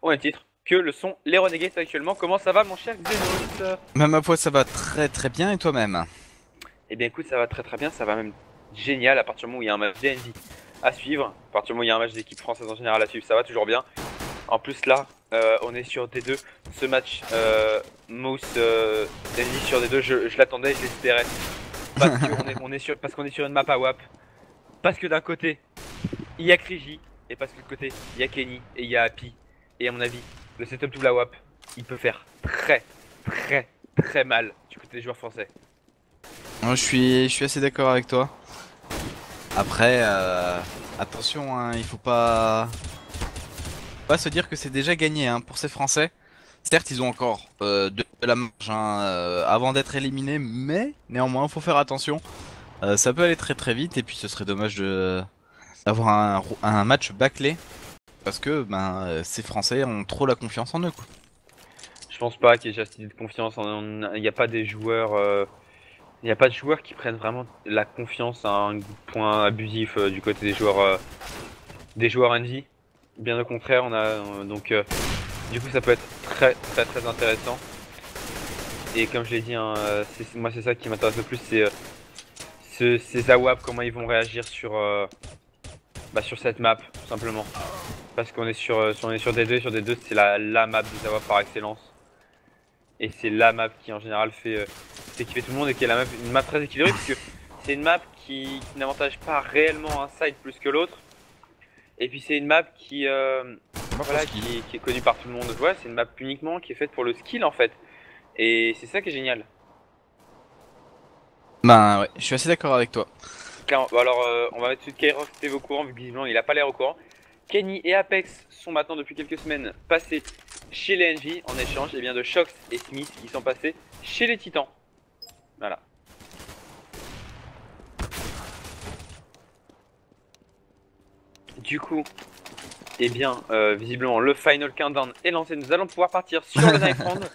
au même titre que le sont les Renegades actuellement. Comment ça va mon cher Xenos? Ma foi, ça va très bien et toi-même? Eh bien écoute, ça va très bien, ça va même génial à partir du moment où il y a un match DNV à suivre, à partir du moment où il y a un match d'équipe française en général à suivre, ça va toujours bien. En plus là, on est sur D2, ce match Mouse DNV sur D2, je l'attendais, je l'espérais. Parce qu'on est sur une map à WAP, parce que d'un côté, il y a Kriji, et parce que de l'autre côté, il y a Kenny, et il y a Happy. Et à mon avis, le setup double à WAP, il peut faire très mal du côté des joueurs français. Je suis assez d'accord avec toi. Après, attention, hein, il faut pas se dire que c'est déjà gagné hein, pour ces Français. Certes, ils ont encore de la marge hein, avant d'être éliminés, mais néanmoins, faut faire attention. Ça peut aller très vite et puis ce serait dommage d'avoir un match bâclé parce que ces Français ont trop la confiance en eux quoi. Je pense pas qu'il y ait déjà cette idée de confiance. Il n'y a pas des joueurs. Il n'y a pas de joueurs qui prennent vraiment la confiance à un point abusif du côté des joueurs Envy. Bien au contraire, on a donc du coup ça peut être très intéressant. Et comme je l'ai dit, hein, moi c'est ça qui m'intéresse le plus, c'est ces AWAP, comment ils vont réagir sur cette map, tout simplement. Parce qu'on est sur D2, sur D2 c'est la map des AWAP par excellence. Et c'est la map qui en général fait kiffer tout le monde et qui est une map très équilibrée puisque c'est une map qui n'avantage pas réellement un side plus que l'autre. Et puis c'est une map qui est connue par tout le monde. Ouais, c'est une map uniquement qui est faite pour le skill en fait. Et c'est ça qui est génial. Ben ouais, je suis assez d'accord avec toi. Alors on va mettre tout de suite Kairos TV au courant vu que visiblement il a pas l'air au courant. Kenny et Apex sont maintenant depuis quelques semaines passés chez les Envy en échange et bien de Shox et Smith qui sont passés chez les Titans. Voilà. Du coup, eh bien, visiblement le final countdown est lancé. Nous allons pouvoir partir sur le knife round.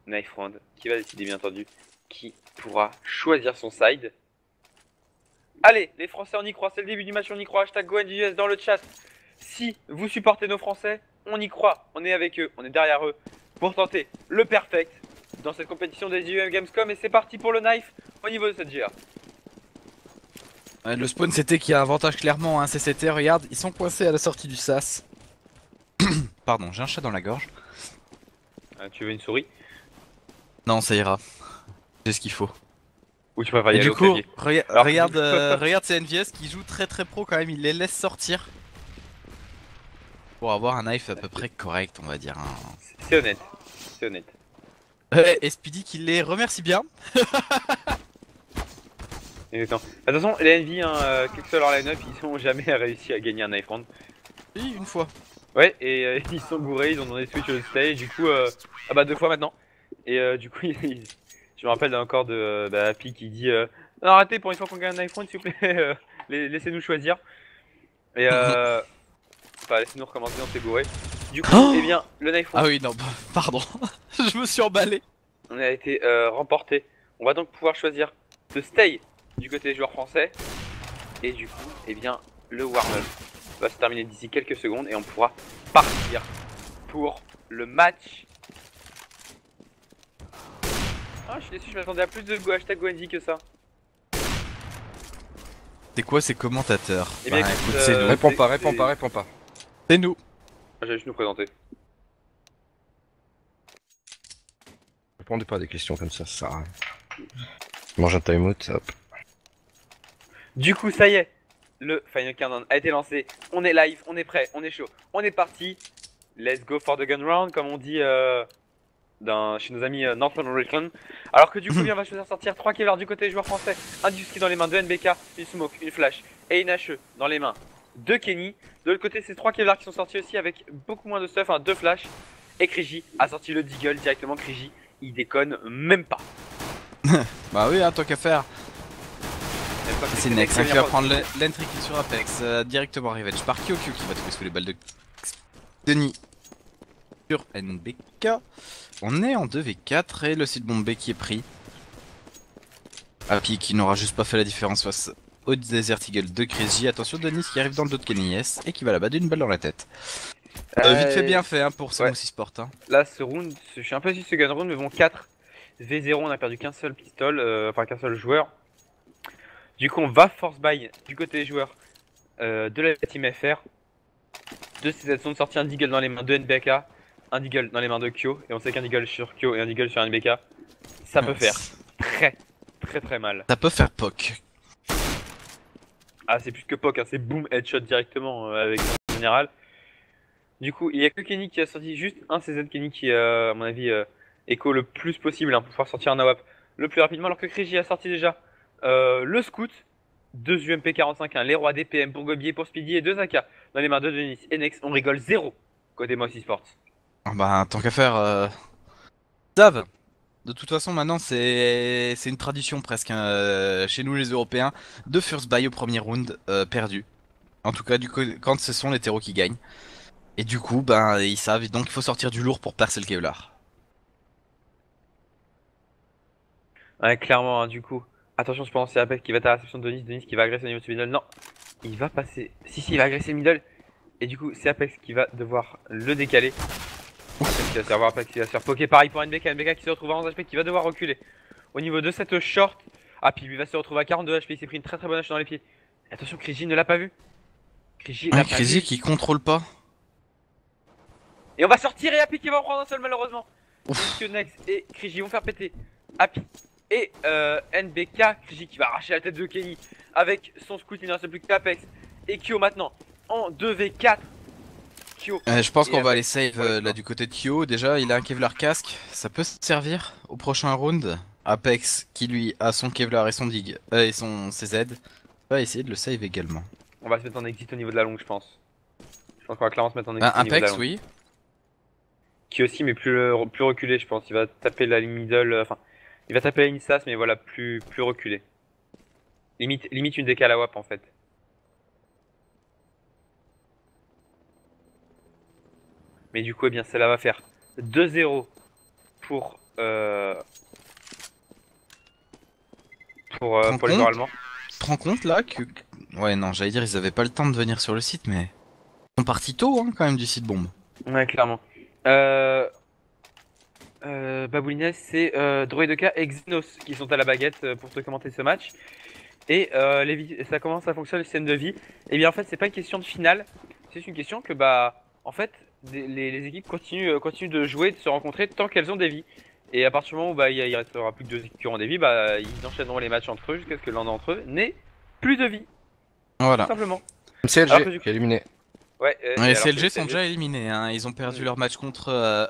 Knife round qui va décider bien entendu qui pourra choisir son side. Allez, les Français, on y croit, c'est le début du match, on y croit. Hashtag GoNJS dans le chat. Si vous supportez nos Français, on y croit. On est avec eux, on est derrière eux pour tenter le perfect dans cette compétition des IEM Gamescom. Et c'est parti pour le knife au niveau de cette GA. Le spawn CT qui a un avantage clairement, hein, CCT, regarde, ils sont coincés à la sortie du sas. Pardon, j'ai un chat dans la gorge. Tu veux une souris? Non, ça ira. J'ai ce qu'il faut. Ou tu préfères y Et aller du au coup, clavier? regarde CNVS qui joue très pro quand même, il les laisse sortir. Pour avoir un knife à peu près correct, on va dire. Hein. C'est honnête, c'est honnête. Et Speedy qui les remercie bien. Exactement. Attention, les Envy, hein, quel que soit leur line-up, ils ont jamais réussi à gagner un knife round. Oui, une fois. Ouais, et ils sont bourrés, ils ont donné switch au stay, du coup, ah bah 2 fois maintenant. Et du coup, je me rappelle encore de Happy qui dit non, arrêtez, pour une fois qu'on gagne un knife round, s'il vous plaît, laissez-nous choisir. Et bah, laissez-nous recommencer, on s'est bourré. Du coup, Oh eh bien, le knife round, ah oui, non, pardon. Je me suis emballé. on a été remporté. On va donc pouvoir choisir de stay du côté des joueurs français. Et du coup, eh bien, le warm-up va se terminer d'ici quelques secondes et on pourra partir pour le match. Ah, je suis déçu, je m'attendais à plus de hashtag GoND que ça. C'est quoi ces commentateurs? Eh bien, Écoute, écoute, c'est nous. Réponds pas. C'est nous. J'allais juste nous présenter. Répondez pas à des questions comme ça sert à rien. Mange un timeout, hop. Du coup, ça y est, le Final Countdown a été lancé. On est live, on est prêt, on est chaud, on est parti. Let's go for the gun round, comme on dit chez nos amis North American. Alors que du coup, on va choisir sortir 3 killers du côté des joueurs français. Un Dusky dans les mains de NBK, une Smoke, une Flash et une HE dans les mains de Kenny. De l'autre côté, c'est 3 killers qui sont sortis aussi avec beaucoup moins de stuff, 2 Flash. Et Kriji a sorti le Deagle directement. Kriji, il déconne même pas. Bah oui, hein, tant qu'à faire. Même pas que C'est Nex, hein, qui va prendre l'entry kill sur Apex, directement revenge par Kyokyo qui va trouver sous les balles de Denis sur NBK. On est en 2v4 et le site bombé qui est pris. Happy qui n'aura juste pas fait la différence face au Desert Eagle de Crazy. Attention Denis qui arrive dans le dos de Kenny S et qui va là-bas d'une balle dans la tête. Vite fait bien fait hein, pour ce ouais. Moussi Sport. Hein. Là, ce round, je suis un peu déçu de ce gun round, mais bon, 4 V0, on a perdu qu'un seul pistol, enfin qu'un seul joueur. Du coup, on va force buy du côté des joueurs de la team FR. Deux CZ sont sortis, un Deagle dans les mains de NBK, un Deagle dans les mains de Kyo, et on sait qu'un Deagle sur Kyo et un Deagle sur NBK, ça peut faire très mal. Ça peut faire POC. Ah, c'est plus que POC, hein, c'est boom headshot directement avec le général. Du coup, il y a que Kenny qui a sorti juste un CZ Kenny qui, à mon avis, écho le plus possible hein, pour pouvoir sortir un AWP le plus rapidement, alors que Kriji a sorti déjà le Scout, 2 UMP 45, les rois DPM pour Gobier, pour Speedy et 2 AK dans les mains de Denis et Nex. On rigole zéro côté Moss Esports. Ah bah tant qu'à faire. Dave. De toute façon maintenant c'est une tradition presque hein, chez nous les Européens de first buy au premier round perdu. En tout cas quand ce sont les terreaux qui gagnent. Et du coup ben ils savent donc il faut sortir du lourd pour percer le Kevlar. Ouais, clairement, hein, du coup. Attention, cependant, c'est Apex qui va être à la réception de Denis. Denis qui va agresser au niveau de ce middle. Non, il va passer. Si, il va agresser le middle. Et du coup, c'est Apex qui va devoir le décaler. Apex qui va se faire voir, Apex qui va se faire poker. Pareil pour NBK. NBK qui se retrouve à 11 HP, qui va devoir reculer. Au niveau de cette short. Ah, puis lui va se retrouver à 42 HP. Il s'est pris une très bonne hache dans les pieds. Et attention, Kriji ne l'a pas vu. Kriji l'a pas Crazy vu. qui contrôle pas. Et on va sortir et Happy qui va en prendre un seul malheureusement. Monsieur Nex et Kriji vont faire péter Happy et NBK. Kriji qui va arracher la tête de Kenny avec son scout. Il ne reste plus qu'Apex et Kyo maintenant en 2v4. Kyo. Je pense qu'on va aller Apex. save Ouais, là du côté de Kyo. Déjà il a un Kevlar casque. Ça peut se servir au prochain round. Apex qui lui a son Kevlar et son dig et son CZ va essayer de le save également. On va se mettre en exit au niveau de la longue, je pense. Je pense qu'on va clairement se mettre en exit Un au niveau de la Apex longue. oui. Qui aussi, mais plus reculé, je pense. Il va taper la ligne middle. Enfin, il va taper la ligne SAS, mais voilà, plus reculé. Limite une décale à WAP en fait. Mais du coup, eh bien, cela va faire 2-0 pour pour les joueurs allemands. Tu te rends compte là que... Ouais non j'allais dire ils avaient pas le temps de venir sur le site mais... Ils sont partis tôt hein, quand même du site bombe. Ouais, clairement. Baboulines, c'est Droideka et Xenos qui sont à la baguette pour te commenter ce match. Et ça commence, ça fonctionne, les systèmes de vie. Et bien en fait, c'est pas une question de finale, c'est une question que bah, en fait, les équipes continuent de jouer, de se rencontrer tant qu'elles ont des vies. Et à partir du moment où bah, il restera plus que 2 équipes qui auront des vies, bah, ils enchaîneront les matchs entre eux jusqu'à ce que l'un d'entre eux n'ait plus de vie, tout Voilà. simplement. Alors que MCLG du coup- qui est éliminé. Ouais, Les alors que CLG sont CLG, déjà éliminés hein. Ils ont perdu leur match contre...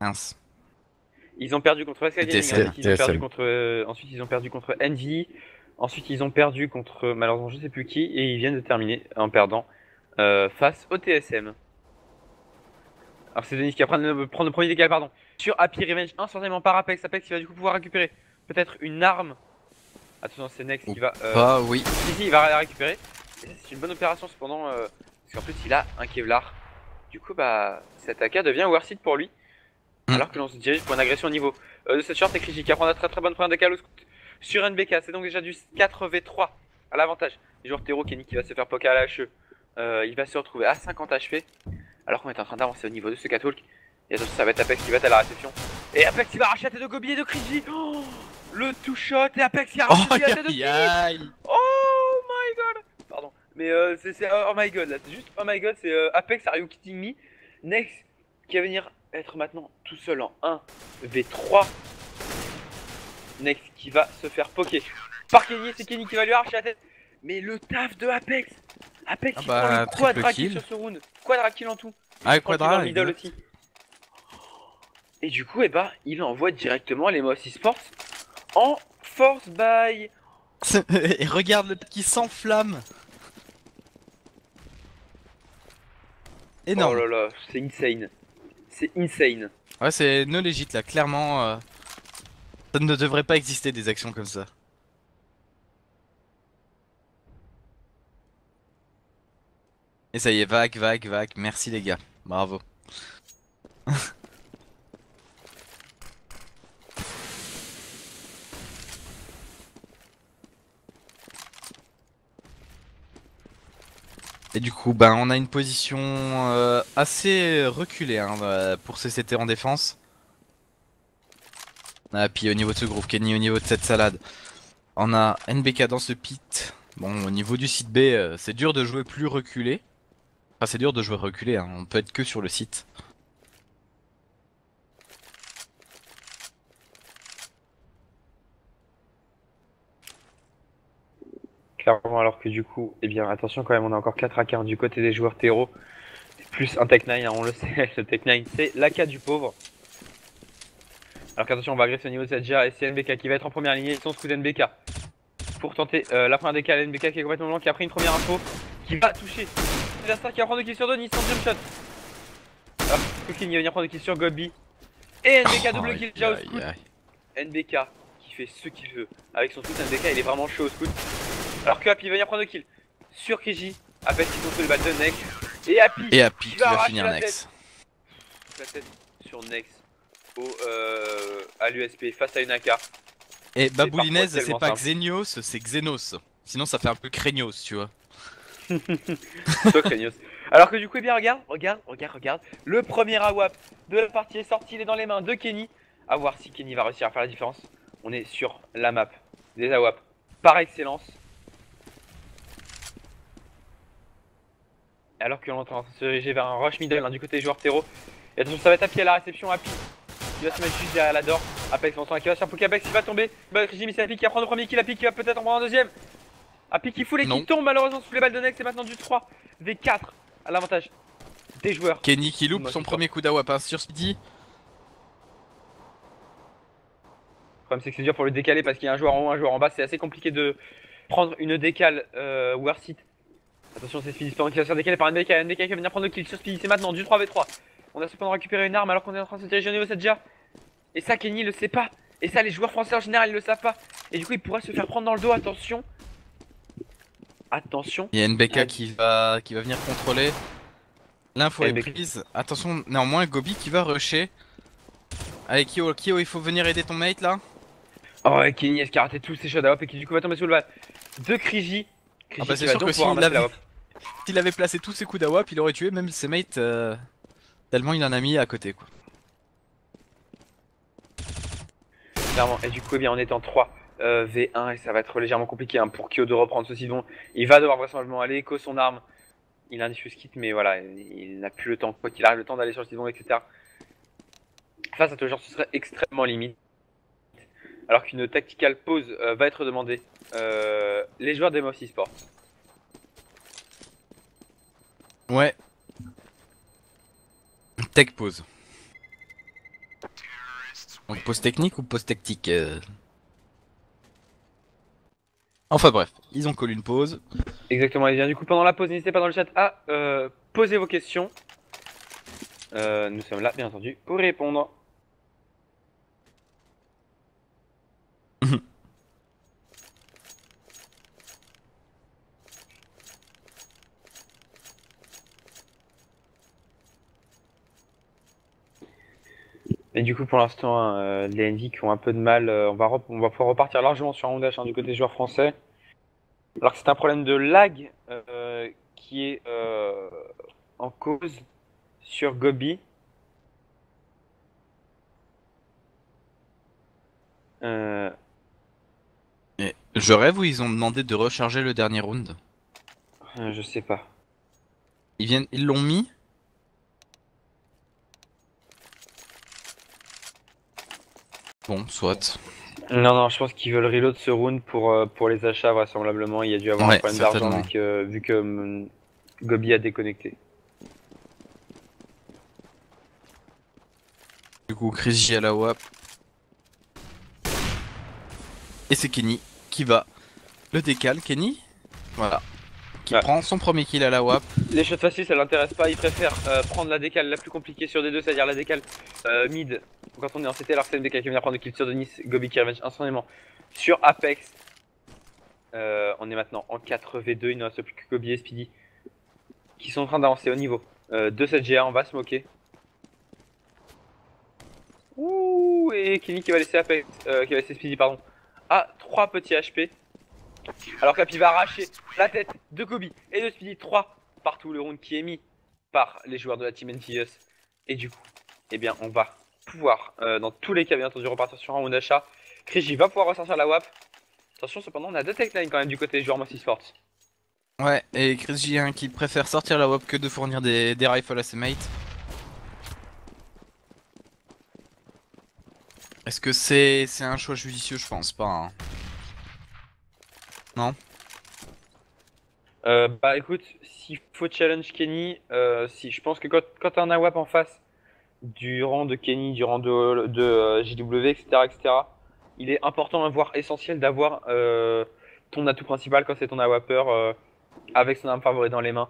Mince. ils ont perdu contre SK Gaming, TSM. ensuite ils ont perdu contre, ensuite ils ont perdu contre Envy, ensuite ils ont perdu contre malheureusement je sais plus qui, et ils viennent de terminer en perdant face au TSM. Alors c'est Denis qui va prendre le premier dégât, pardon, sur Happy Revenge instantanément par Apex. Apex qui va du coup pouvoir récupérer peut-être une arme. Attention, c'est Nex qui va... Bah oui. Si, il va la récupérer. Et c'est une bonne opération cependant, parce qu'en plus il a un Kevlar. Du coup bah cet AK devient worth it pour lui. Alors que l'on se dirige pour une agression au niveau de cette short. Et Kriji qui apprend la très bonne première décale sur NBK. C'est donc déjà du 4v3 à l'avantage du joueur Tero. Kenny qui va se faire poker à la HE. Il va se retrouver à 50 HP. Alors qu'on est en train d'avancer au niveau de ce catwalk. Et attention, ça va être Apex qui va être à la réception. Et Apex qui va arracher la tête de Gobi et de Kriji. Oh, le two shot et Apex qui arrache la tête de Kriji. Oh my god. Pardon. Mais c'est oh my god là. C'est juste oh my god. C'est Apex are you kidding me. Next qui va venir être maintenant tout seul en 1v3. Next qui va se faire poker par Kenny. C'est Kenny qui va lui arracher la tête. Mais le taf de Apex. Apex Ah il bah, prend une quadra triple kill kill sur ce round. Quadra kill en tout. Ah, Quadra Quadra, dans le middle aussi. Et du coup, eh ben, il envoie directement les Moss Esports en force buy. Et regarde le qui s'enflamme. Énorme. Oh là là, c'est insane. C'est insane. Ouais, c'est no legit là, clairement. Ça ne devrait pas exister des actions comme ça. Et ça y est, vague. Merci les gars. Bravo. Et du coup, ben, on a une position assez reculée hein, pour CCT en défense. Ah, puis au niveau de ce groupe, Kenny, au niveau de cette salade, on a NBK dans ce pit. Bon, au niveau du site B, c'est dur de jouer plus reculé. Enfin, c'est dur de jouer reculé, hein. On peut être que sur le site. Clairement, alors que du coup, eh bien, attention quand même, on a encore 4 AK du côté des joueurs terreau. Plus un Tech 9, hein, on le sait, le Tech 9 c'est l'AK du pauvre. Alors qu'attention, on va agresser au niveau de cette GA et c'est NBK qui va être en première ligne, ils sont sous NBK. Pour tenter la première décale, NBK qui est complètement blanc, qui a pris une première info, qui va toucher. C'est la star qui va prendre 2 kills sur Denis sans jump shot. Alors, Cooking va venir prendre 2 kills sur Gobi. Et NBK double kill déjà au scout. NBK qui fait ce qu'il veut. Avec son scout, NBK il est vraiment chaud au scout. Alors que Happy va venir prendre 2 kills sur Kriji. Apex qui contrôle le battle de Nex. Et Happy qui va finir Nex. La tête sur Nex à l'USP face à une AK. Et Baboulinez, c'est pas simple. Xenios, c'est Xenos. Sinon ça fait un peu Craignos, tu vois. Toi, Craignos. Alors que du coup, eh bien, regarde. Le premier AWAP de la partie est sorti, il est dans les mains de Kenny. A voir si Kenny va réussir à faire la différence. On est sur la map des AWAP par excellence. Alors que l'on est en train de se diriger vers un rush middle hein, du côté des joueurs terreau. Et attention, ça va être Happy à la réception. Happy il va se mettre juste derrière la door. Apex, on entend qui va se faire poke. Apex, il va tomber. Jimmy, c'est Happy qui va prendre le premier kill. Happy qui va peut-être en prendre un deuxième. Happy qui fout et qui tombe malheureusement sous les balles de Nex. C'est maintenant du 3v4 à l'avantage des joueurs. Kenny qui loupe son premier coup d'AWP hein, sur Speedy. Le problème c'est que c'est dur pour le décaler parce qu'il y a un joueur en haut, un joueur en bas. C'est assez compliqué de prendre une décale Warseat. Attention, c'est Speedy qui va se faire décaler par NBK. NBK qui va venir prendre le kill sur Speedy. C'est maintenant du 3v3. On a cependant récupéré une arme alors qu'on est en train de se diriger au niveau de cette GA. Et ça, Kenny le sait pas. Et ça, les joueurs français en général, ils le savent pas. Et du coup, il pourrait se faire prendre dans le dos. Attention. Attention. Il y a NBK qui va venir contrôler. L'info est prise. Attention, néanmoins, Gobi qui va rusher. Allez, Kyo, il faut venir aider ton mate là. Oh, ouais, Kenny, est-ce qu'il a raté tous ses shots d'AWP et qui du coup va tomber sous le bal de Kriji. Ah bah c'est sûr que s'il avait placé tous ses coups d'AWP, il aurait tué même ses mates tellement il en a mis à côté quoi. Clairement, et du coup, eh bien, on est en 3v1 et ça va être légèrement compliqué hein, pour Kyo de reprendre ceci dont il va devoir vraisemblablement aller écho son arme. Il a un diffuse kit, mais voilà, il n'a plus le temps, quoi qu'il arrive, le temps d'aller sur le sidon, etc. Face à ce genre, ce serait extrêmement limite. Alors qu'une tactical pause va être demandée. Les joueurs d'Emos eSports. Ouais. Tech pause. Donc pause technique ou pause tactique Enfin bref, ils ont collé une pause. Exactement, et bien du coup pendant la pause, n'hésitez pas dans le chat à poser vos questions. Nous sommes là, bien entendu, pour répondre. Et du coup pour l'instant, les NV qui ont un peu de mal, on va pouvoir repartir largement sur un dash hein, du côté des joueurs français. Alors que c'est un problème de lag qui est en cause sur Gobi. Et je rêve où ils ont demandé de recharger le dernier round. Je sais pas. Ils l'ont mis. Bon, soit. Non, je pense qu'ils veulent reload ce round pour les achats, vraisemblablement. Il y a dû avoir un problème d'argent vu que Gobi a déconnecté. Du coup, Chris à la WAP. Et c'est Kenny qui va le décale. Kenny, voilà. Qui prend son premier kill à la WAP. Les shots faciles, ça l'intéresse pas. Il préfère prendre la décale la plus compliquée sur des deux, c'est-à-dire la décale mid. Quand on est en CT, alors que c'est une décale qui vient prendre le kill sur Denis, Gobi qui revenge instantanément sur Apex. On est maintenant en 4v2. Il ne reste plus que Gobi et Speedy qui sont en train d'avancer au niveau de cette GA. On va se moquer. Ouh, et Kenny qui va laisser Apex, qui va laisser Speedy, pardon, à 3 petits HP. Alors qu'Happy va arracher la tête de Gobi et de Speedy. 3 partout le round qui est mis par les joueurs de la team NTS. Et du coup, eh bien, on va pouvoir, dans tous les cas, bien entendu, repartir sur un round d'achat. Kriji va pouvoir ressortir la WAP. Attention, cependant, on a deux tech line quand même du côté des joueurs Mossy Sports. Ouais, et Chris J1 qui préfère sortir la WAP que de fournir des rifles à ses mates. Est-ce que c'est un choix judicieux? Je pense pas. Hein. Non? Bah écoute, s'il faut challenge Kenny, si je pense que quand t'as un AWAP en face du rang de Kenny, du rang de JW, etc., il est important, voire essentiel d'avoir ton atout principal quand c'est ton AWAPer avec son arme favorite dans les mains.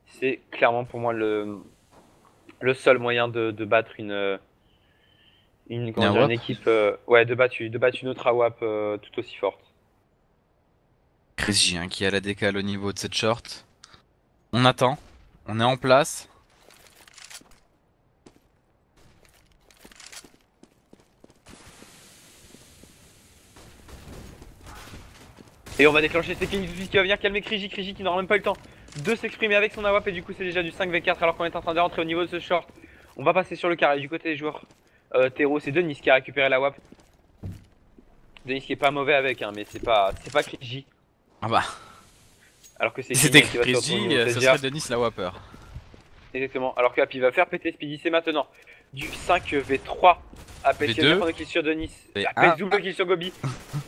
C'est clairement pour moi le seul moyen de battre une équipe, ouais, de battre une autre AWAP tout aussi forte. Chris J1 qui a la décale au niveau de cette short. On attend, on est en place. Et on va déclencher cette Kenny tout de suite qui va venir calmer Kriji qui n'aura même pas eu le temps de s'exprimer avec son AWAP et du coup c'est déjà du 5v4 alors qu'on est en train de rentrer au niveau de ce short. On va passer sur le carré du côté des joueurs Tero, c'est Denis qui a récupéré la WAP. Denis qui est pas mauvais avec hein, mais c'est pas Kriji. Ah bah. Alors que c'est C'était Kenny qui va Chris se J, retrouver ce serait Denis la Wapper. Exactement, alors que Happy va faire péter Speedy, c'est maintenant du 5v3. Apex qui va prendre le kill sur Denis, Apex double kill sur Gobi.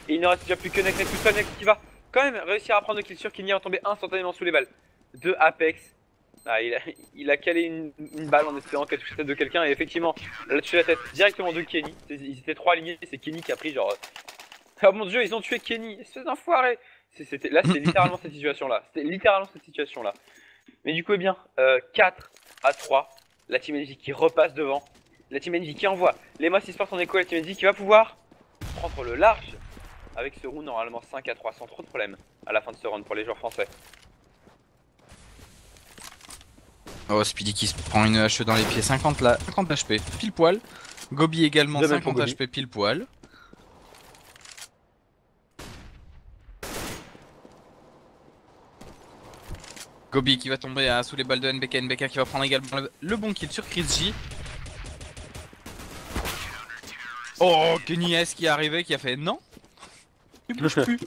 Et il ne reste déjà plus que Next tout seul, Next qui va quand même réussir à prendre le kill sur Kenny en tomber instantanément sous les balles de Apex. Ah, il a calé une balle en espérant qu'elle touche la tête de quelqu'un et effectivement, elle a touché la tête directement de Kenny. Ils étaient trois alignés, c'est Kenny qui a pris genre... Oh mon dieu, ils ont tué Kenny, espèce d'enfoiré. Là, c'était littéralement cette situation-là. Mais du coup, eh bien, 4-3, la Team NJ qui repasse devant. La Team NJ qui envoie les Mossy Sports en écho, la Team NJ qui va pouvoir prendre le large avec ce round normalement 5-3 sans trop de problème à la fin de ce round pour les joueurs français. Oh, Speedy qui se prend une hache dans les pieds, 50 HP, pile poil. Gobi également, 50 HP pile poil. Gobi qui va tomber sous les balles de NBK, NBK qui va prendre également le bon kill sur Chris J. Oh, Kenny S qui est arrivé, qui a fait non, tu bouges plus.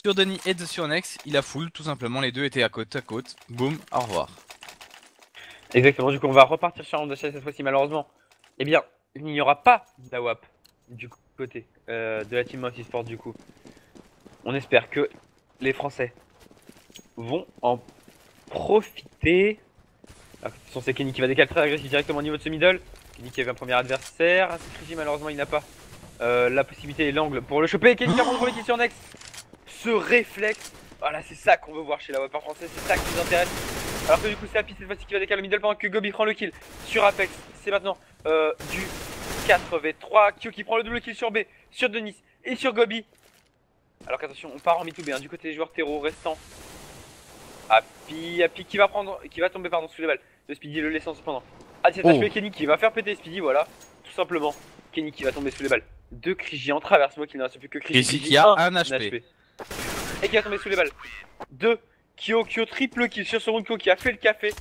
Sur Denis et sur Nex, il a full, tout simplement, les deux étaient à côte, boum, au revoir. Exactement, du coup on va repartir sur un round d'achat cette fois-ci malheureusement. Eh bien, il n'y aura pas d'AWAP du côté de la Team Mossy Sports du coup. On espère que les Français vont en profiter. Ah, c'est Kenny qui va décaler très agressif directement au niveau de ce middle. Kenny qui avait un premier adversaire. C'est Kriji, malheureusement il n'a pas la possibilité et l'angle pour le choper. Kenny qui a rendu le kill sur Nex. Ce réflexe, voilà, c'est ça qu'on veut voir chez la Wapper française, c'est ça qui nous intéresse. Alors que du coup c'est Happy cette fois-ci qui va décaler le middle pendant que Gobi prend le kill sur Apex. C'est maintenant du 4v3. Kyo qui prend le double kill sur B, sur Denis et sur Gobi. Alors qu'attention, on part en mid-2B hein, du côté des joueurs terreau restants. Happy qui va tomber sous les balles de Speedy, le laissant cependant. Ah c'est HP Kenny qui va faire péter Speedy, voilà, tout simplement. Kenny qui va tomber sous les balles de Kriji en travers, moi qui ne reste plus que Kriji qui a un HP. Et qui va tomber sous les balles de Kyo triple kill sur ce round. Kyo qui a fait le café.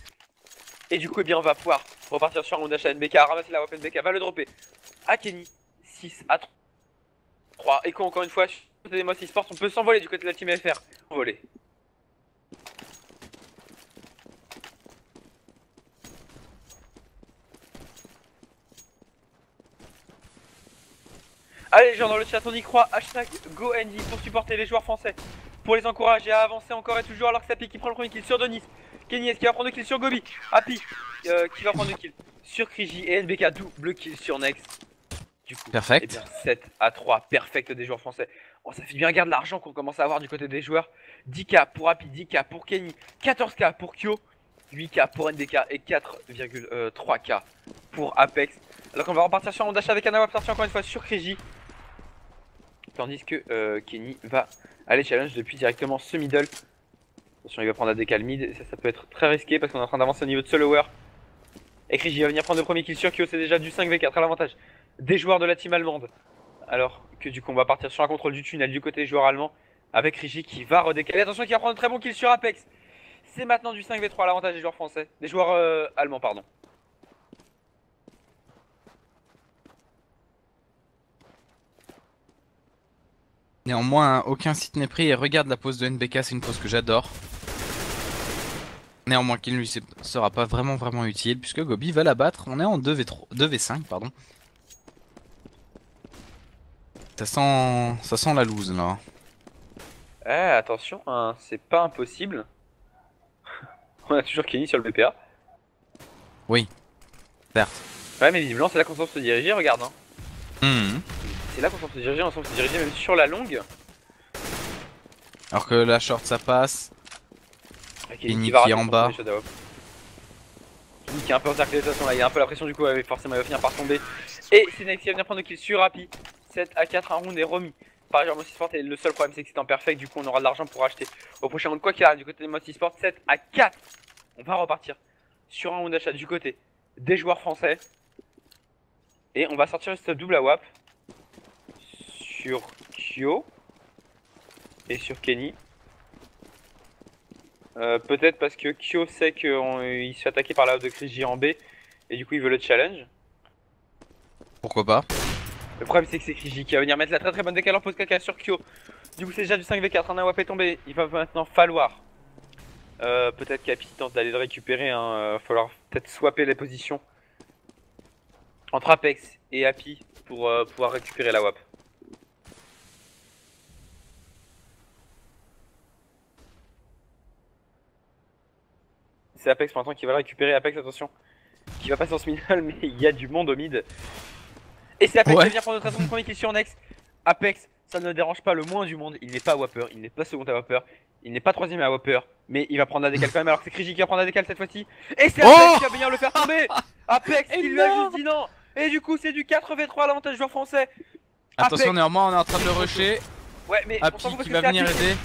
Et du coup eh bien on va pouvoir repartir sur un round d'achat. NBK, ramasser la weapon, NBK va le dropper à Kenny. 6-3. Et encore une fois, sur le côté des Mossy Sports, on peut s'envoler du côté de la Team FR. Voler. Allez les gens dans le chat on y croit, hashtag GoND pour supporter les joueurs français, pour les encourager à avancer encore et toujours alors que Happy qui prend le premier kill sur Denis, Kenny qui va prendre le kill sur Gobi, Happy qui va prendre le kill sur Kriji et NBK double kill sur Nex. Du coup, perfect. Eh bien, 7-3, perfect des joueurs français. Oh ça fait bien garde l'argent qu'on commence à avoir du côté des joueurs. 10k pour Happy, 10k pour Kenny, 14k pour Kyo, 8k pour NBK et 4,3k pour Apex. Alors qu'on va repartir sur un d'achat avec un AWAP sorti encore une fois sur Kriji. Tandis que Kenny va aller challenge depuis directement ce middle. Attention, il va prendre la décale mid et ça peut être très risqué parce qu'on est en train d'avancer au niveau de ce lower. Et Kriji va venir prendre le premier kill sur Kyo, c'est déjà du 5v4 à l'avantage des joueurs de la team allemande. Alors que du coup on va partir sur un contrôle du tunnel du côté des joueurs allemands avec Kriji qui va redécaler. Attention qui va prendre un très bon kill sur Apex. C'est maintenant du 5v3 à l'avantage des joueurs français. Des joueurs allemands, pardon. Néanmoins, aucun site n'est pris et regarde la pose de NBK, c'est une pose que j'adore. Néanmoins, qu'il ne lui sera pas vraiment utile puisque Gobi va la battre. On est en 2v3, 2v5, pardon. Ça sent la loose là. Eh, attention, hein, c'est pas impossible. On a toujours Kenny sur le BPA. Certes. Ouais, mais visiblement, c'est là qu'on semble se diriger, regarde. Hein. Mhm. C'est là qu'on semble se diriger, on semble se diriger même sur la longue. Alors que la short ça passe. Kenny va qui est rater en son bas. premier shutdown. Kenny qui est un peu encerclé de toute façon là, il a un peu la pression du coup, forcément il va finir par tomber. Et c'est Nex qui va venir prendre le kill sur Happy. 7 à 4, un round est remis. Par exemple, Mossy Sport, et le seul problème c'est que c'est en perfect, du coup on aura de l'argent pour acheter au prochain round. Quoi qu'il arrive, du côté de Mossy Sport, 7 à 4. On va repartir sur un round d'achat du côté des joueurs français. Et on va sortir ce double AWAP sur Kyo et sur Kenny. Peut-être parce que Kyo sait qu'il se fait attaquer par la haute de Chris en B et du coup il veut le challenge. Pourquoi pas? Le problème c'est que c'est Chris qui va venir mettre la très bonne décaleur pose caca sur Kyo. Du coup c'est déjà du 5v4, un AWAP est tombé. Il va maintenant falloir peut-être qu'Happy tente d'aller le récupérer, hein. Falloir peut-être swapper les positions entre Apex et Happy pour pouvoir récupérer la WAP. C'est Apex pour l'instant qui va le récupérer. Apex, attention, qui va passer en semi-final, mais il y a du monde au mid. Et c'est Apex qui vient prendre notre premier kill sur Nex. Apex, ça ne dérange pas le moins du monde. Il n'est pas Wapper, il n'est pas second à Wapper, il n'est pas troisième à Wapper, mais il va prendre la décale quand même. Alors que c'est Kriji qui va prendre la décale cette fois-ci. Et c'est Apex qui va venir le faire tomber. Apex qui lui a juste dit non. Et du coup, c'est du 4v3 à l'avantage joueur français. Attention, Apex. néanmoins, on est en train de le rusher. Ouais, mais Happy qui va venir aider.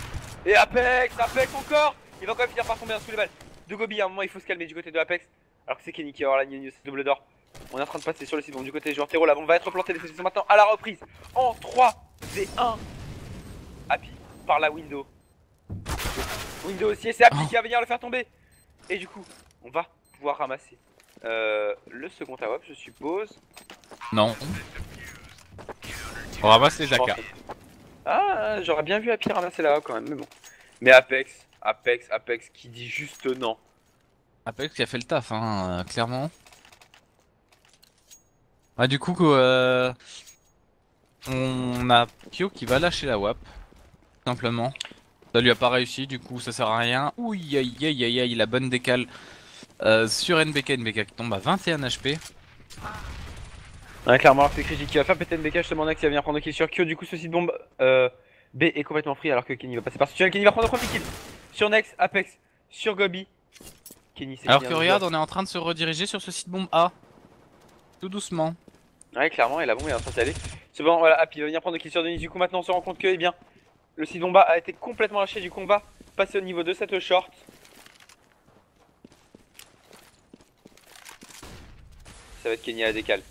Et Apex encore. Il va quand même finir par tomber sous les balles de Gobi. À un moment, il faut se calmer du côté de Apex. Alors que c'est Kenny qui va avoir la ligne double d'or. On est en train de passer sur le site, bon, du côté des joueurs terreau. La bombe va être plantée, les feux sont maintenant à la reprise. En 3v1. Happy par la window. Window aussi, et c'est Happy qui va venir le faire tomber. Et du coup, on va pouvoir ramasser le second AWP, je suppose. Non. On ramasse les AK. Ah, j'aurais bien vu Happy ramasser la AWP quand même, mais bon. Mais Apex qui dit juste non. Apex qui a fait le taf, hein, clairement. Ah, du coup, on a Kyo qui va lâcher la WAP. Simplement. Ça lui a pas réussi, du coup ça sert à rien. Ouh aïe, la bonne décale sur NBK qui tombe à 21 HP. Ouais, clairement, alors que c'est Kriji qui va faire péter NBK, justement Nex qui va venir prendre le kill sur Kyo. Du coup, ce site bombe B est complètement free alors que Kenny va passer par ce tunnel. Kenny va prendre le premier kill sur Nex, Apex, sur Gobi. Kenny, c'est Alors que regarde, on est en train de se rediriger sur ce site bombe A. Tout doucement. Ouais, clairement, et la bombe est en train d'y aller. C'est bon, voilà, Happy va venir prendre le kill sur Denis. Du coup, maintenant on se rend compte que, eh bien, le site bombe A a été complètement lâché. Du coup, on va passer au niveau de cette short. Ça va être Kenny à la décale.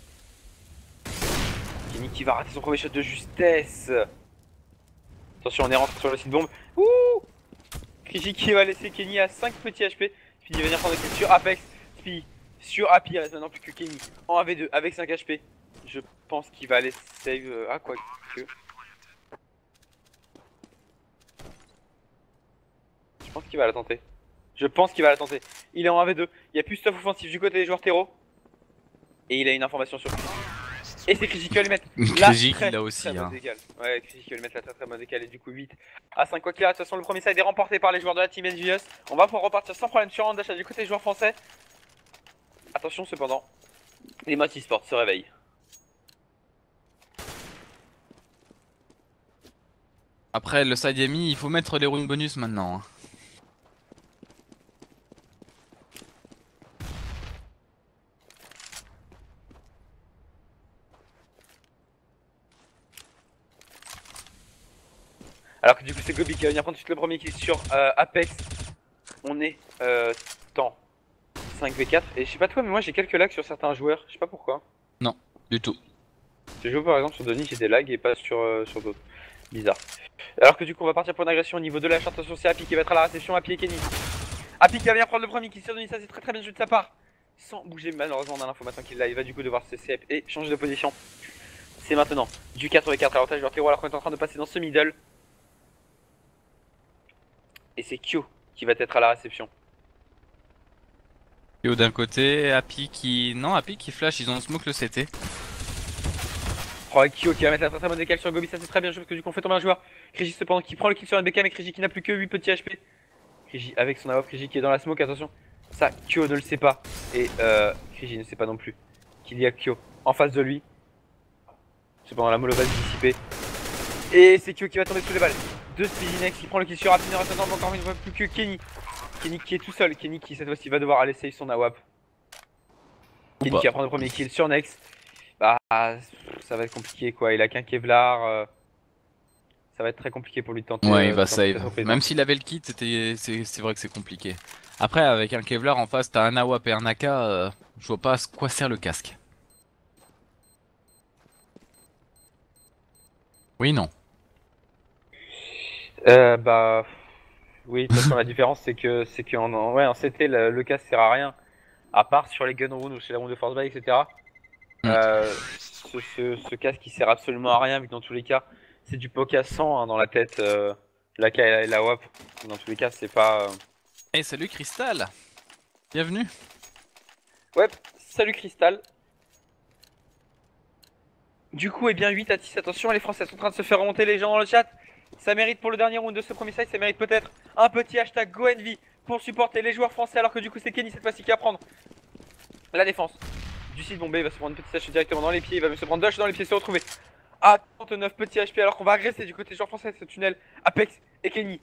Kenny qui va rater son premier shot de justesse. Attention, on est rentré sur le site bombe. Ouh, Kriji qui va laisser Kenny à 5 petits HP. Puis il va venir prendre le kill sur Apex. Puis sur Happy, il reste maintenant plus que Kenny en 1v2 avec 5 HP. Je pense qu'il va aller save. Ah, quoi que. Je pense qu'il va la tenter. Il est en 1v2. Il n'y a plus stuff offensif du côté des joueurs terreau. Et il a une information sur lui. Et c'est Kriji qui va lui mettre la Kriji qui l'a aussi. très bonne décale. Ouais, Kriji qui va lui mettre la très bonne décale. Et du coup, 8 à 5. Quoi qu'il arrive, de toute façon, le premier side est remporté par les joueurs de la team NGS. On va pouvoir repartir sans problème sur un d'achat du côté des joueurs français. Attention cependant, les Mossy Sport se réveillent. Après le side Yami, il faut mettre les rounds bonus maintenant. Alors que du coup c'est Gobi qui va venir prendre tout de suite le premier kill sur Apex. On est temps 5v4 et je sais pas toi mais moi j'ai quelques lags sur certains joueurs, je sais pas pourquoi. Non, du tout. J'ai joué par exemple sur Denis, j'ai des lags et pas sur d'autres. Bizarre. Alors que du coup on va partir pour une agression au niveau de la charte. Attention c'est Happy qui va être à la réception, Happy et Kenny. Happy qui va venir prendre le premier kill sur Denis, ça c'est très bien joué de sa part. Sans bouger, malheureusement on a l'info maintenant qu'il l'a, il va du coup devoir se CF et changer de position. C'est maintenant du 84 à l'avantage de leur terreau alors qu'on est en train de passer dans ce middle. Et c'est Kyo qui va être à la réception. Kyo d'un côté, Happy qui... Non, Happy qui flash, ils ont smoke le CT. Oh, Kyo qui va mettre la très bonne décale sur Gobi, ça c'est très bien joué parce que du coup on fait tomber un joueur. Krigi cependant qui prend le kill sur NBK mais Krigi qui n'a plus que 8 petits HP. Krigi avec son AWP, Krigi qui est dans la smoke, attention. Ça, Kyo ne le sait pas. Et Krigi ne sait pas non plus qu'il y a Kyo en face de lui. Cependant la mollo va se dissiper. Et c'est Kyo qui va tomber sous les balles. De Speedynex qui prend le kill sur Happy, encore une fois plus que Kenny. Kenny qui est tout seul, Kenny qui cette fois-ci va devoir aller save son AWP. Kenny qui va prendre le premier kill sur Nex. Bah ça va être compliqué quoi, il a qu'un Kevlar. Ça va être très compliqué pour lui de tenter. Ouais, il va save. Même s'il avait le kit, c'est vrai que c'est compliqué. Après, avec un Kevlar en face, t'as un AWP et un AK, je vois pas à quoi sert le casque. Oui, non. Bah oui, de toute façon la différence c'est que en CT le casque sert à rien. À part sur les gun rounds ou chez la round de force buy, etc. Ce casque il sert absolument à rien vu que dans tous les cas c'est du poke à 100 hein, dans la tête, l'AK et la WAP. Dans tous les cas c'est pas... Hey, salut Crystal. Bienvenue. Ouais, salut Crystal. Du coup, eh bien 8 à 10, attention, les Français sont en train de se faire remonter les gens dans le chat. Ça mérite pour le dernier round de ce premier side, ça mérite peut-être un petit hashtag GoEnvy pour supporter les joueurs français alors que du coup c'est Kenny cette fois-ci qui va prendre la défense du site bombé. Il va se prendre une petite hache directement dans les pieds, il va même se prendre 2 haches dans les pieds, se retrouver à 39 petits HP alors qu'on va agresser du côté des joueurs français ce tunnel. Apex et Kenny,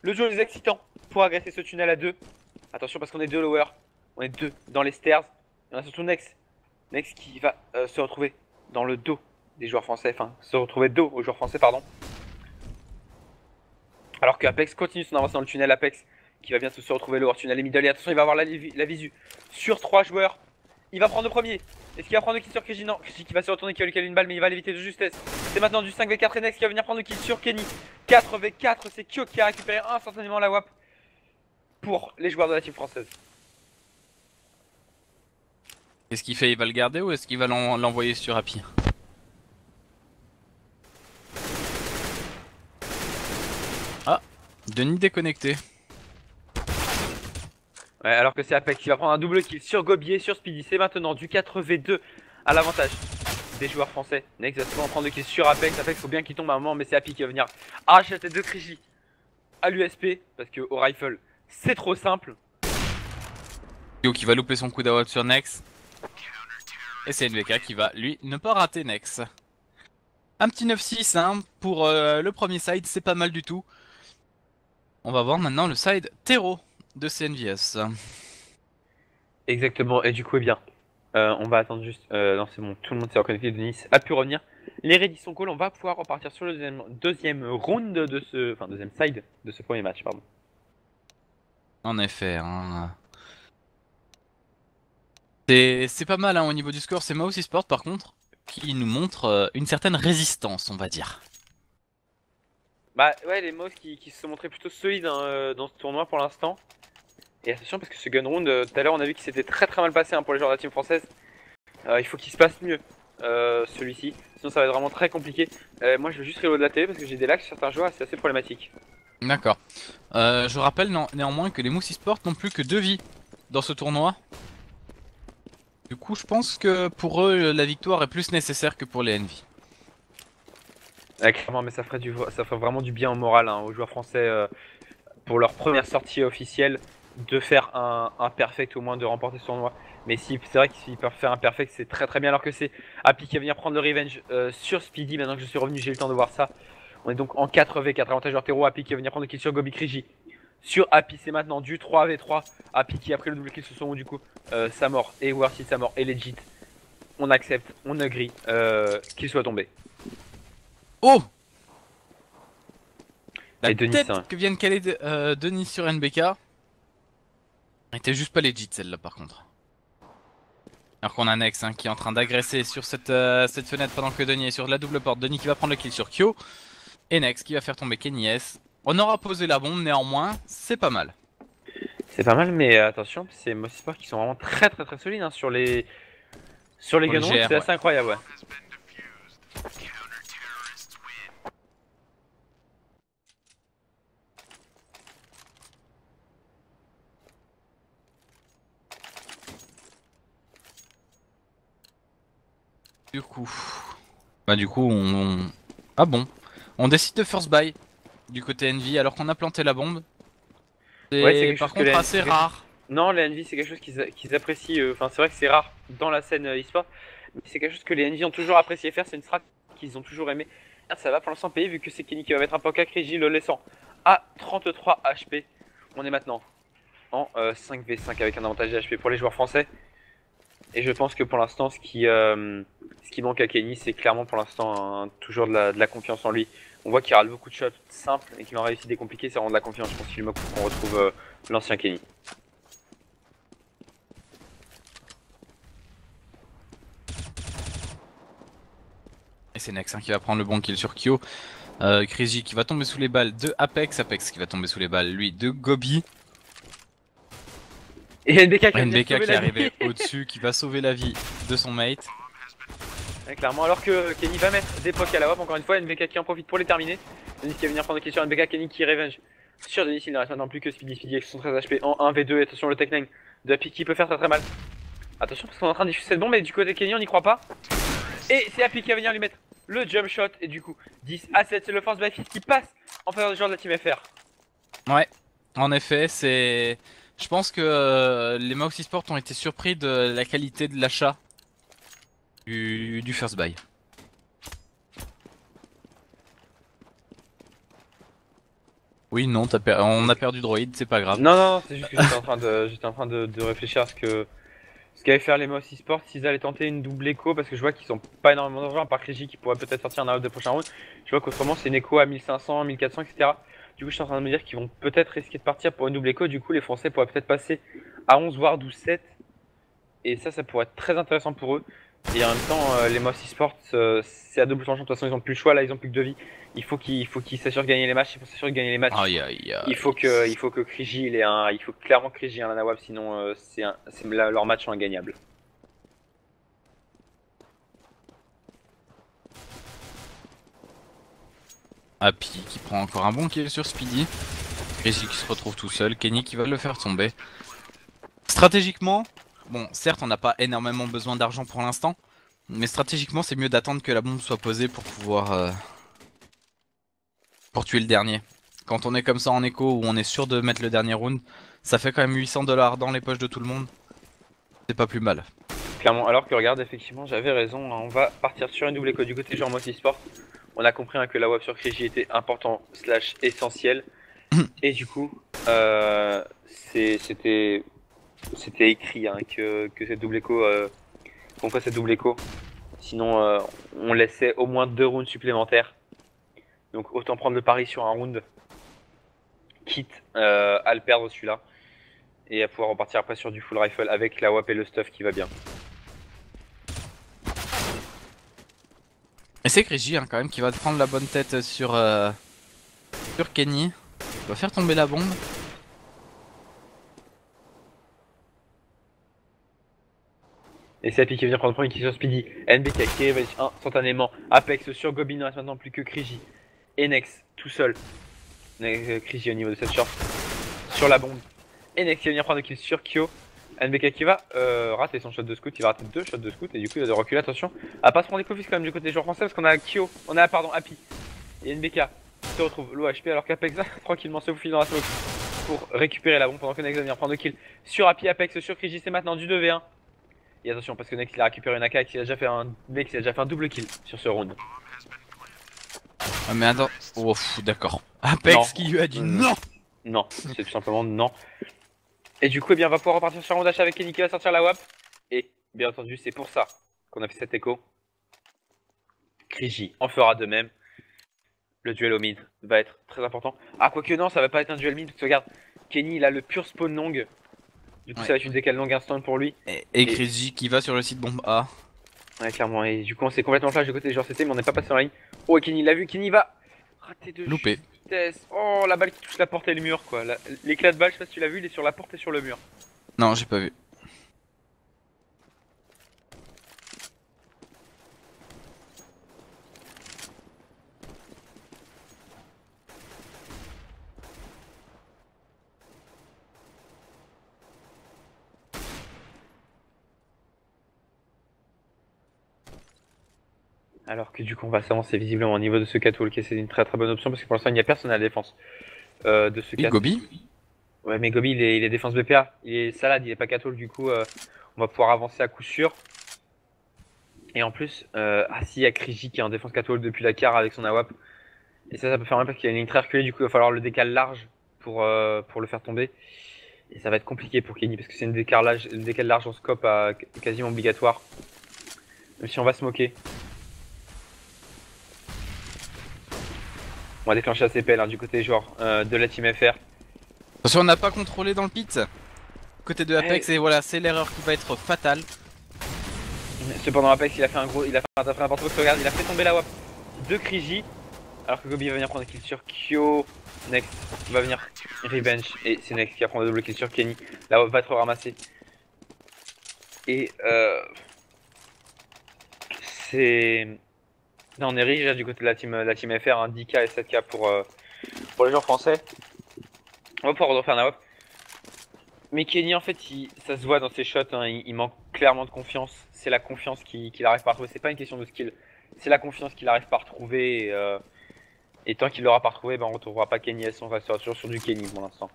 le duo les excitants pour agresser ce tunnel à 2. Attention parce qu'on est 2 lower, on est 2 dans les stairs. Il y en a surtout Nex qui va se retrouver dans le dos des joueurs français, enfin se retrouver dos aux joueurs français pardon. Alors que Apex continue son avancée dans le tunnel, Apex qui va bientôt se retrouver lower tunnel et middle, et attention il va avoir la visu sur 3 joueurs. Il va prendre le premier. Est-ce qu'il va prendre le kill sur Krigi? Non, Krigi qui va se retourner, qui va lui caler une balle mais il va l'éviter de justesse. C'est maintenant du 5v4 et Nex qui va venir prendre le kill sur Kenny. 4v4, c'est Kyo qui a récupéré instantanément la WAP pour les joueurs de la team française. Qu'est-ce qu'il fait? Il va le garder ou est-ce qu'il va l'envoyer sur Happy? Ah, Denis déconnecté. Ouais, alors que c'est Apex qui va prendre un double kill sur Gobier, sur Speedy. C'est maintenant du 4v2 à l'avantage des joueurs français. Next va souvent prendre le kill sur Apex. Apex, faut bien qu'il tombe à un moment, mais c'est Happy qui va venir arracher la tête de Krigi à l'USP. Parce que au rifle, c'est trop simple. Kyo qui va louper son coup d'AWP sur Nex. Et c'est NVK qui va, lui, ne pas rater Nex. Un petit 9-6 hein, pour le premier side, c'est pas mal du tout. On va voir maintenant le side terreau de CNVS. Exactement, et du coup, eh bien, on va attendre juste. Non, c'est bon, tout le monde s'est reconnecté. Denis a pu revenir. Les ready sont cool, on va pouvoir repartir sur le deuxième round de ce. Enfin, deuxième side de ce premier match, pardon. En effet, hein. C'est pas mal hein, au niveau du score. C'est Mouse Esport par contre qui nous montre une certaine résistance, on va dire. Bah ouais, les Mouse qui se sont montrés plutôt solides hein, dans ce tournoi pour l'instant. Et attention parce que ce gun round, tout à l'heure on a vu qu'il s'était très mal passé hein, pour les joueurs de la team française. Il faut qu'il se passe mieux celui-ci, sinon ça va être vraiment très compliqué. Moi je vais juste reload la télé parce que j'ai des lags sur certains joueurs et c'est assez problématique. D'accord. Je rappelle néanmoins que les Moose Esport n'ont plus que 2 vies dans ce tournoi. Du coup je pense que pour eux la victoire est plus nécessaire que pour les Envy. Clairement, mais ça ferait vraiment du bien au moral hein, aux joueurs français pour leur première sortie officielle de faire un perfect, au moins de remporter ce tournoi. Mais si c'est vrai que s'ils peuvent faire un perfect, c'est très bien. Alors que c'est Happy qui va venir prendre le revenge sur Speedy. Maintenant que je suis revenu, j'ai eu le temps de voir ça. On est donc en 4v4 avantage leur terreau. Happy qui va venir prendre le kill sur Gobi Krigi. Sur Happy, c'est maintenant du 3v3. Happy qui a pris le double kill sur son round, du coup sa mort et worth it, sa mort est legit. On accepte, on agree qu'il soit tombé. Oh! La et Denis, tête hein. que vient de caler Denis sur NBK était juste pas legit celle-là par contre. Alors qu'on a Nex hein, qui est en train d'agresser sur cette fenêtre pendant que Denis est sur la double porte. Denis qui va prendre le kill sur Kyo. Et Nex qui va faire tomber Kenny S. On aura posé la bombe néanmoins, c'est pas mal. C'est pas mal, mais attention, c'est Moss Sport qui sont vraiment très solides hein, sur les guns GR, c'est assez incroyable, ouais. Du coup, ah bon, on décide de first buy du côté Envy alors qu'on a planté la bombe. Ouais, c'est C'est quelque par chose que contre les- assez rare. Non, les Envy, c'est quelque chose qu'ils apprécient. Enfin, c'est vrai que c'est rare dans la scène e-sport, mais c'est quelque chose que les Envy ont toujours apprécié faire. C'est une strat qu'ils ont toujours aimé. Ça va pour l'instant payer vu que c'est Kenny qui va mettre un poke à Kriji, le laissant à 33 HP. On est maintenant en 5v5 avec un avantage de HP pour les joueurs français. Et je pense que pour l'instant, ce qui manque à Kenny, c'est clairement pour l'instant toujours de la confiance en lui. On voit qu'il râle beaucoup de shots simples et qu'il en réussit des compliqués, c'est vraiment de la confiance. Je pense qu'il lui manque qu'on retrouve l'ancien Kenny. Et c'est Nex hein, qui va prendre le bon kill sur Kyo. Kriji qui va tomber sous les balles de Apex. Apex qui va tomber sous les balles, lui, de Gobi. Et NBK NBK qui est arrivé au-dessus, qui va sauver la vie de son mate. Ouais, clairement, alors que Kenny va mettre des pokes à la WAP, encore une fois, NBK qui en profite pour les terminer. Denis qui va venir prendre des questions, NBK, Kenny qui revenge. Sur Denis, il ne reste maintenant plus que Speedy, Speedy avec son 13 HP en 1v2. Et attention, le Tech9 de Happy qui peut faire très mal. Attention, parce qu'on est en train de diffuser cette bombe, mais du côté de Kenny, on n'y croit pas. Et c'est Happy qui va venir lui mettre le jump shot. Et du coup, 10 à 7, c'est le force by qui passe en faveur des joueurs de la team FR. Ouais, en effet, c'est. Je pense que les Mouse Esports ont été surpris de la qualité de l'achat du first buy. Oui, non, on a perdu Droid, c'est pas grave. Non, c'est juste que j'étais en train de réfléchir à ce qu'allaient faire les Moss Esports s'ils allaient tenter une double écho, parce que je vois qu'ils ont pas énormément d'argent, à part Kriji qui pourrait peut-être sortir un out de prochain round. Je vois qu'autrement c'est une écho à 1500, 1400, etc. Du coup, je suis en train de me dire qu'ils vont peut-être risquer de partir pour une double écho. Du coup, les Français pourraient peut-être passer à 11 voire 12-7. Et ça pourrait être très intéressant pour eux. Et en même temps, les Moss Esports, c'est à double tranchant. De toute façon, ils ont plus le choix. Là, ils ont plus que 2 vies. Il faut qu'ils s'assurent de gagner les matchs. Il faut s'assurer de gagner les matchs. Aïe aïe aïe. Il faut que Kriji, il faut clairement que Kriji ait un Lanawab, sinon leur match sont ingagnables. Happy qui prend encore un bon kill sur Speedy. Kriji qui se retrouve tout seul. Kenny qui va le faire tomber. Stratégiquement, bon, certes, on n'a pas énormément besoin d'argent pour l'instant. Mais stratégiquement, c'est mieux d'attendre que la bombe soit posée pour pouvoir. Pour tuer le dernier. Quand on est comme ça en écho où on est sûr de mettre le dernier round, ça fait quand même 800 $ dans les poches de tout le monde. C'est pas plus mal. Clairement, alors que regarde, effectivement, j'avais raison. On va partir sur une double écho du côté genre Moss Esports. On a compris que la WAP sur Kriji était important / essentiel. Et du coup, c'était écrit hein, que cette double écho, qu'on fasse cette double écho. Sinon, on laissait au moins 2 rounds supplémentaires. Donc autant prendre le pari sur un round, quitte à le perdre celui-là. Et à pouvoir repartir après sur du full rifle avec la WAP et le stuff qui va bien. Et c'est Kriji hein, quand même qui va prendre la bonne tête sur Kenny. Il va faire tomber la bombe. Et c'est Happy qui vient prendre le premier qui sur Speedy. NBK qui révèle instantanément. Apex sur Gobi, ne reste maintenant plus que Kriji. Et Nex tout seul. Kriji au niveau de cette short. Sur la bombe. Et Nex qui va venir prendre le kill sur Kyo. NBK qui va rater son shot de scout. Il va rater 2 shots de scout. Et du coup il va devoir reculer. Attention à pas se prendre des confis quand même du côté des joueurs français. Parce qu'on a Kyo. On a pardon Happy. Et NBK qui se retrouve low HP alors qu'Apex va tranquillement se faufile dans la smoke pour récupérer la bombe pendant que Nex va venir prendre le kill sur Happy. Apex sur Kriji. C'est maintenant du 2v1. Et attention parce que Nex il a récupéré une AK et qu'il a déjà fait un double kill sur ce round. Ah mais attends, oh d'accord. Apex Non. qui lui a dit non. Non, c'est tout simplement non. Et du coup eh bien on va pouvoir repartir sur un round d'achat avec Kenny qui va sortir la WAP. Et bien entendu c'est pour ça qu'on a fait cet écho. Kriji en fera de même. Le duel au mid va être très important. Ah quoique non ça va pas être un duel mid parce que regarde, Kenny il a le pur spawn long. Du coup Ouais. ça va être une décale longue instant pour lui. Et Kriji qui va sur le site bombe A. Ouais clairement et du coup on s'est complètement flash de côté des joueurs CT mais on n'est pas passé en ligne. Oh Kenny l'a vu, Kenny va rater de Loupé. vitesse. Oh, la balle qui touche la porte et le mur, quoi. L'éclat de balle, je sais pas si tu l'as vu, il est sur la porte et sur le mur. Non, j'ai pas vu. Alors que du coup, on va s'avancer visiblement au niveau de ce catwalk et c'est une très très bonne option parce que pour l'instant, il n'y a personne à la défense de ce Oui, catwalk. Gobi. Ouais, mais Gobi, il est défense BPA. Il est salade, il est pas catwalk, du coup, on va pouvoir avancer à coup sûr. Et en plus, si, il y a Kriji qui est en défense catwalk depuis la car avec son AWAP. Et ça peut faire mal parce qu'il y a une ligne très reculée, du coup, il va falloir le décal large pour le faire tomber. Et ça va être compliqué pour Kenny parce que c'est une décal large en scope quasiment obligatoire. Même si on va se moquer. On va déclencher la CPL hein, du côté des joueurs de la team FR. Attention, on n'a pas contrôlé dans le pit. Côté de Apex, et voilà, c'est l'erreur qui va être fatale. Cependant, Apex, il a fait un taf n'importe quoi. Regarde, il a fait tomber la WAP de Kriji. Alors que Gobi va venir prendre un kill sur Kyo. Next va venir revenge. Et c'est Next qui va prendre le double kill sur Kenny. La WAP va être ramassée. Et c'est. Là, on est riche du côté de la team FR, hein, 10k et 7k pour les joueurs français. On va pouvoir refaire un WAP. Mais Kenny, en fait, ça se voit dans ses shots, hein, il manque clairement de confiance. C'est la confiance qu'il arrive pas à retrouver. C'est pas une question de skill. C'est la confiance qu'il arrive pas à retrouver. Et tant qu'il l'aura pas retrouvé, ben on retrouvera pas Kenny S. On restera toujours sur du Kenny pour l'instant.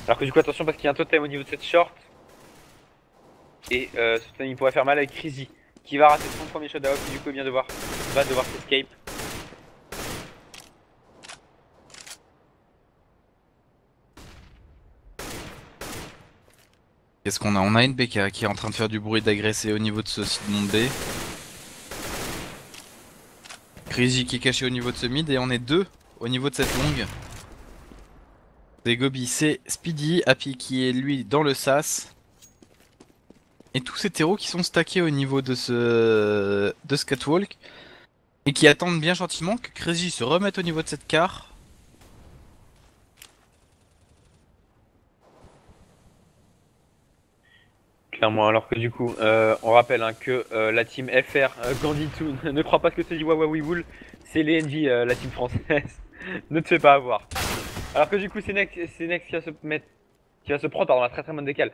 Alors que du coup, attention parce qu'il y a un totem au niveau de cette short. Et ce totem il pourrait faire mal avec Crazy qui va rater son premier shot d'AOP et du coup va devoir s'escape. Qu'est-ce qu'on a? On a une BK qui est en train de faire du bruit d'agresser au niveau de ce site mid B. Crazy qui est caché au niveau de ce mid et on est deux au niveau de cette longue. C'est Gobi, c'est Speedy, Happy qui est lui dans le sas. Et tous ces terreaux qui sont stackés au niveau de ce catwalk. Et qui attendent bien gentiment que Crazy se remette au niveau de cette car. Clairement, alors que du coup, on rappelle hein, que la team FR Gandhi2 ne croit pas que c'est du Wawawiwool, c'est les NG, la team française, ne te fais pas avoir. Alors que du coup, c'est Nex qui va se prendre dans la très très bonne décale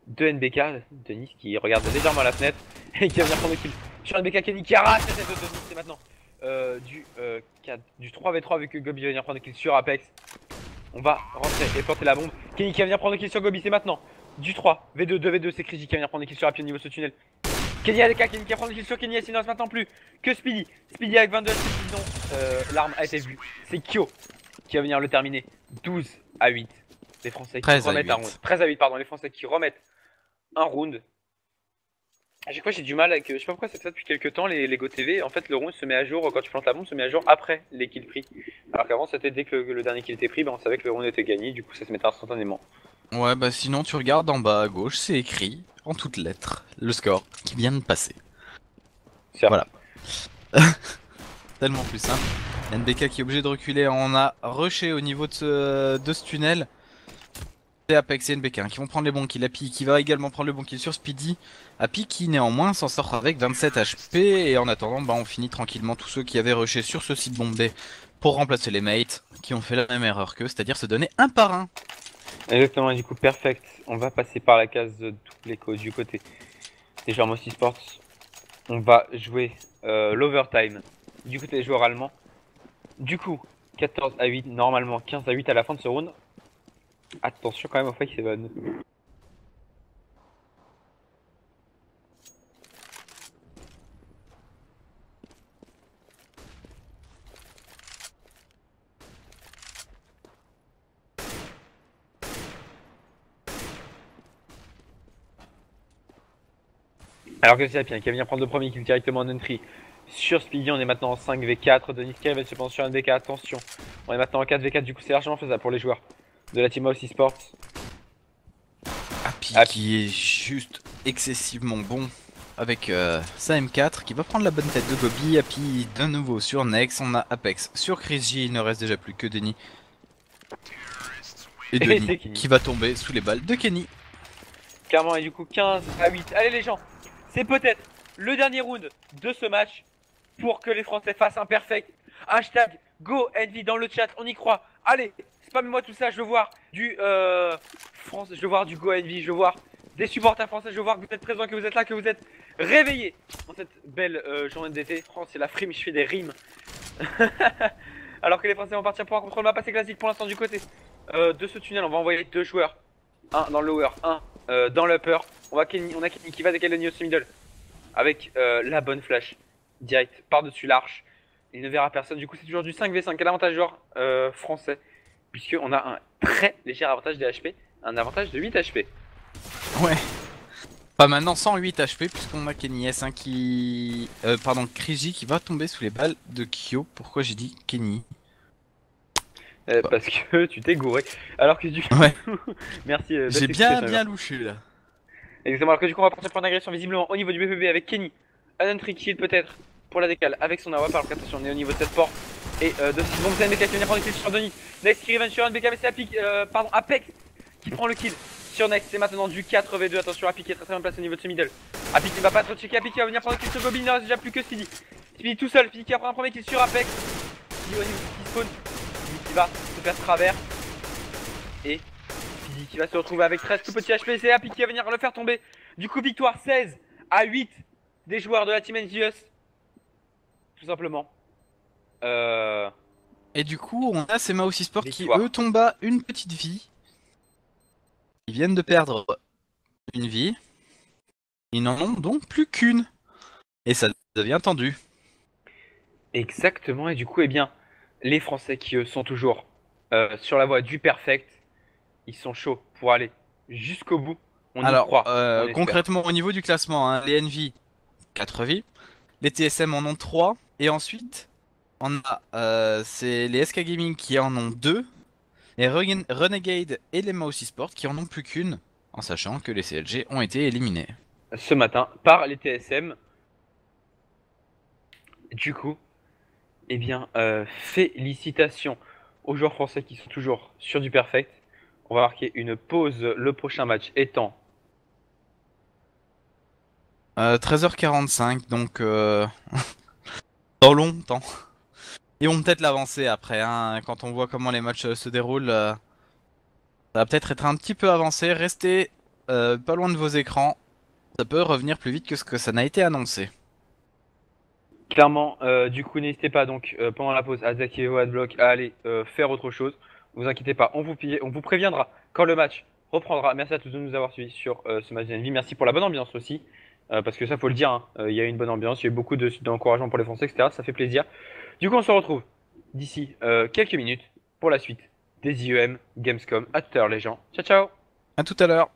de NBK, Denis qui regarde légèrement à la fenêtre et qui va venir prendre le kill sur NBK. Kenny qui arrache la tête de Denis, c'est maintenant du 3v3 avec Gobi va venir prendre le kill sur Apex. On va rentrer et porter la bombe. Kenny qui va venir prendre le kill sur Gobi, c'est maintenant. Du 3, V2, 2v2, c'est Kriji qui va venir prendre des kills sur Happy au niveau de ce tunnel. Kenny ADK, Kenny qui va prendre des kills sur Kenny, sinon maintenant plus que Speedy. Speedy avec 22 HP, sinon l'arme a été vue. C'est Kyo qui va venir le terminer. 12 à 8. Les Français qui remettent un round. 13 à 8, pardon, les Français qui remettent un round. À chaque fois j'ai du mal avec, je sais pas pourquoi c'est ça depuis quelques temps, les Go TV, en fait le round se met à jour, quand tu plantes la bombe, se met à jour après les kills pris. Alors qu'avant c'était dès que le dernier kill était pris, on savait que le round était gagné, du coup ça se mettait instantanément. Ouais, bah sinon tu regardes en bas à gauche, c'est écrit en toutes lettres le score qui vient de passer. Voilà. Tellement plus simple. NBK qui est obligé de reculer, on a rushé au niveau de ce tunnel. C'est Apex et NBK qui vont prendre les bons kills. Happy qui va également prendre le bon kill sur Speedy. Happy qui néanmoins s'en sort avec 27 HP. Et en attendant, bah, on finit tranquillement tous ceux qui avaient rushé sur ce site bombé pour remplacer les mates qui ont fait la même erreur qu'eux, c'est-à-dire se donner un par un. Exactement, et du coup, perfect. On va passer par la case de tous les codes du côté des joueurs Mossy Sports. On va jouer l'overtime du côté des joueurs allemands. Du coup, 14 à 8, normalement 15 à 8 à la fin de ce round. Attention quand même au fake 7. Alors que c'est Apien qui va venir prendre le premier kill directement en entry sur Speedy. On est maintenant en 5v4. Denis Kevin se pense sur un DK. Attention, on est maintenant en 4v4. Du coup, c'est largement faisable pour les joueurs de la team Mossy Sports. Happy qui est juste excessivement bon avec sa M4 qui va prendre la bonne tête de Gobi. Happy de nouveau sur Nex. On a Apex sur Chris J. Il ne reste déjà plus que Denis. Et Et c'est Denis Kenny. qui va tomber sous les balles de Kenny. Clairement, et du coup 15-8. Allez les gens, c'est peut-être le dernier round de ce match pour que les Français fassent un perfect. Hashtag GoEnvy dans le chat, on y croit. Allez, spammez-moi tout ça, je veux voir du France, je veux voir du GoEnvy, je veux voir des supporters français, je veux voir que vous êtes présents, que vous êtes là, que vous êtes réveillés dans cette belle journée d'été. France, c'est la frime, je fais des rimes. Alors que les Français vont partir pour un contrôle map assez classique pour l'instant du côté de ce tunnel. On va envoyer deux joueurs, un dans le lower, un dans l'upper. On a Kenny qui va décaler le Neo middle avec la bonne flash direct par-dessus l'arche. Il ne verra personne. Du coup, c'est toujours du 5v5. Quel avantage joueur français, puisqu'on a un très léger avantage des HP, un avantage de 8 HP. Ouais. Pas maintenant 108 HP puisqu'on a Kenny S1 qui... pardon, Kriji qui va tomber sous les balles de Kyo. Pourquoi j'ai dit Kenny? Parce que tu t'es gouré. Alors que du coup... Ouais. Merci. J'ai bien louché là. Exactement. Alors que du coup, on va partir pour une agression visiblement au niveau du BPB avec Kenny. Un trick kill peut-être pour la décale avec son AWP. Alors qu'attention, on est au niveau de cette porte. Et de 6 bombes, c'est NBK qui vient prendre le kill sur Denis. Next qui revient sur NBK, mais c'est Apex qui prend le kill sur Next. C'est maintenant du 4v2. Attention, Api qui est très bien placé au niveau de ce middle. Api qui ne va pas trop checker. Api qui va venir prendre le kill sur Goblin. Il ne reste déjà plus que Speedy. Speedy tout seul. Speedy qui va prendre un premier kill sur Apex. Speedy au niveau qui spawn. Speedy qui va se faire travers. Et Speedy qui va se retrouver avec 13 tout petits HP. C'est Api qui va venir le faire tomber. Du coup, victoire 16-8 des joueurs de la team NGS. Tout simplement. Et du coup, on a ces Mouse Sport qui Victoire. eux tombent à une petite vie. Ils viennent de perdre une vie. Ils n'en ont donc plus qu'une. Et ça devient tendu. Exactement, et du coup, eh bien, les Français qui eux sont toujours sur la voie du perfect, ils sont chauds pour aller jusqu'au bout. On y Alors, croit. on espère. concrètement, au niveau du classement, hein, les NV, 4 vies. Les TSM en ont 3. Et ensuite, on a c'est les SK Gaming qui en ont 2. Les Renegade et les Mouse Sport qui en ont plus qu'une. En sachant que les CLG ont été éliminés. Ce matin par les TSM. Du coup, eh bien, félicitations aux joueurs français qui sont toujours sur du perfect. On va marquer une pause, le prochain match étant 13h45, donc dans longtemps. Ils vont peut-être l'avancer après, hein, quand on voit comment les matchs se déroulent. Ça va peut-être être un petit peu avancé. Restez pas loin de vos écrans. Ça peut revenir plus vite que ce que ça n'a été annoncé. clairement, du coup, n'hésitez pas donc pendant la pause à désactiver vos adblocks, à aller faire autre chose. Vous inquiétez pas, on vous préviendra quand le match reprendra. Merci à tous de nous avoir suivis sur ce match d'NV. Merci pour la bonne ambiance aussi, parce que ça faut le dire, hein, il y a eu une bonne ambiance, il y a eu beaucoup d'encouragement pour les Français, etc. Ça fait plaisir. Du coup, on se retrouve d'ici quelques minutes pour la suite des IEM Gamescom. À tout à l'heure les gens. Ciao ciao. À tout à l'heure.